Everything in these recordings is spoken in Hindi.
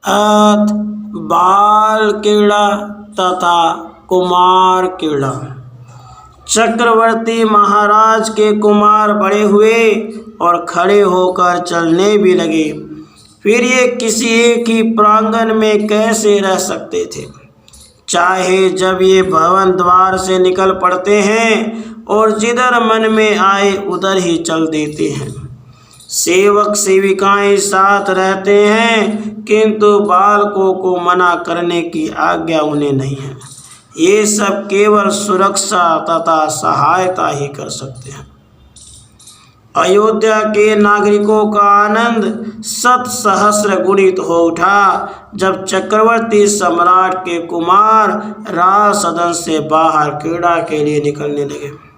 अथ बाल क्रीड़ा तथा कुमार क्रीड़ा। चक्रवर्ती महाराज के कुमार बड़े हुए और खड़े होकर चलने भी लगे। फिर ये किसी एक ही प्रांगण में कैसे रह सकते थे? चाहे जब ये भवन द्वार से निकल पड़ते हैं और जिधर मन में आए उधर ही चल देते हैं। सेवक सेविकाएं साथ रहते हैं, किंतु बालकों को मना करने की आज्ञा उन्हें नहीं है। ये सब केवल सुरक्षा तथा सहायता ही कर सकते हैं। अयोध्या के नागरिकों का आनंद 100 सहस्र गुणित हो उठा जब चक्रवर्ती सम्राट के कुमार राज सदन से बाहर क्रीड़ा के लिए निकलने लगे।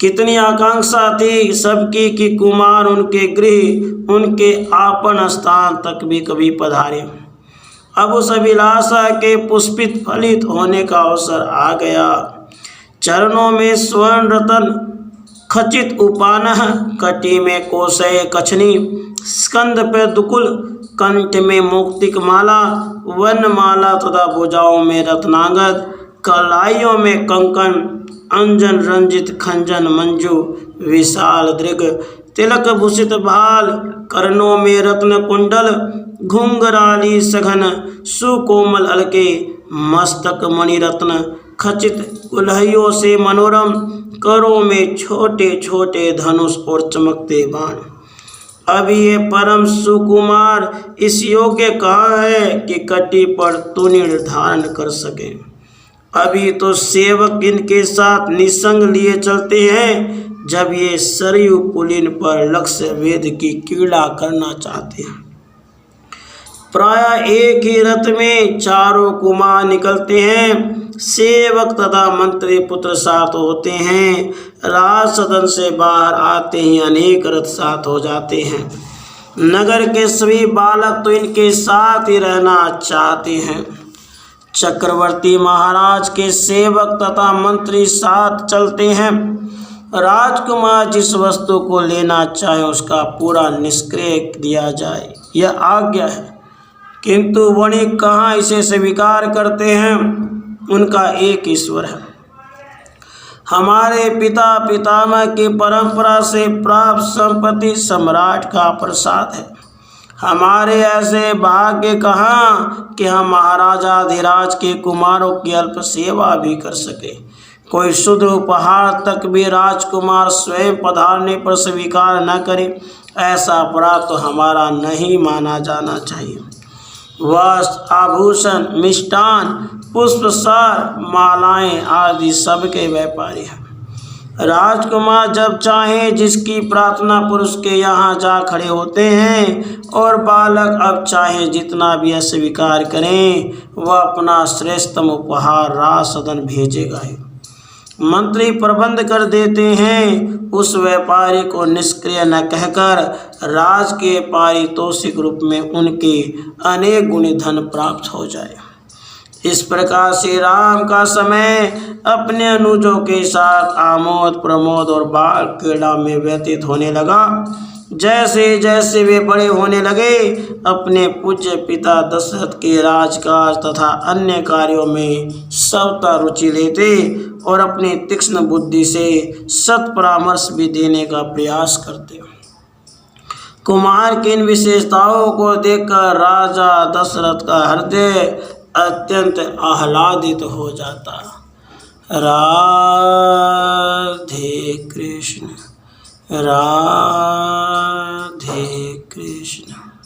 कितनी आकांक्षा थी सबकी कि कुमार उनके गृह, उनके आपन स्थान तक भी कभी पधारे। अब उस अभिलाषा के पुष्पित फलित होने का अवसर आ गया। चरणों में स्वर्ण रतन खचित उपानह, कटी में कोसय कछनी, स्कंद पे दुकुल, कंठ में मुक्तिक माला, वनमाला तथा भुजाओं में रत्नांगद, कलाइयों में कंकन, अंजन रंजित खंजन मंजू, विशाल दृग, तिलक भूषित भाल, कर्णों में रत्न कुंडल, घुंघराली सघन, सुकोमल अलके, मस्तक मणि रत्न खचित कुल्हियों से मनोरम, करों में छोटे छोटे धनुष और चमकते बाण। अब ये परम सुकुमार इस योग्य कहाँ है कि कटी पर तुनिर धारण कर सके? अभी तो सेवक इनके साथ निसंग लिए चलते हैं जब ये सरयू पुलिन पर लक्ष्य वेद की क्रीड़ा करना चाहते हैं। प्राय एक ही रथ में चारों कुमार निकलते हैं। सेवक तथा मंत्री पुत्र साथ होते हैं। राज सदन से बाहर आते ही अनेक रथ साथ हो जाते हैं। नगर के सभी बालक तो इनके साथ ही रहना चाहते हैं। चक्रवर्ती महाराज के सेवक तथा मंत्री साथ चलते हैं। राजकुमार जिस वस्तु को लेना चाहे उसका पूरा निष्क्रय दिया जाए, यह आज्ञा है, किंतु वणिक कहाँ इसे स्वीकार करते हैं। उनका एक ईश्वर है। हमारे पिता पितामह की परंपरा से प्राप्त संपत्ति सम्राट का प्रसाद है। हमारे ऐसे भाग्य कहाँ कि हम महाराजाधिराज के कुमारों की अल्प सेवा भी कर सके। कोई शुद्ध उपहार तक भी राजकुमार स्वयं पधारने पर स्वीकार न करे, ऐसा अपराध तो हमारा नहीं माना जाना चाहिए। वस्त्र आभूषण मिष्टान पुष्पसार मालाएं आदि सबके व्यापारी हैं। राजकुमार जब चाहे जिसकी प्रार्थना पुरुष के यहाँ जा खड़े होते हैं और बालक अब चाहे जितना भी अस्वीकार करें वह अपना श्रेष्ठतम उपहार राज सदन भेजेगा ही। मंत्री प्रबंध कर देते हैं उस व्यापारी को निष्क्रिय न कहकर राज के पारितोषिक रूप में उनके अनेक गुणी धन प्राप्त हो जाए। इस प्रकार श्री राम का समय अपने अनुजों के साथ आमोद प्रमोद और बाल क्रीड़ा में व्यतीत होने लगा। जैसे जैसे वे बड़े होने लगे अपने पूज्य पिता दशरथ के राजकाज तथा अन्य कार्यों में सबता रुचि लेते और अपनी तीक्ष्ण बुद्धि से सत परामर्श भी देने का प्रयास करते। कुमार की इन विशेषताओं को देखकर राजा दशरथ का हृदय अत्यंत आह्लादित हो जाता। राधे कृष्ण राधे कृष्ण।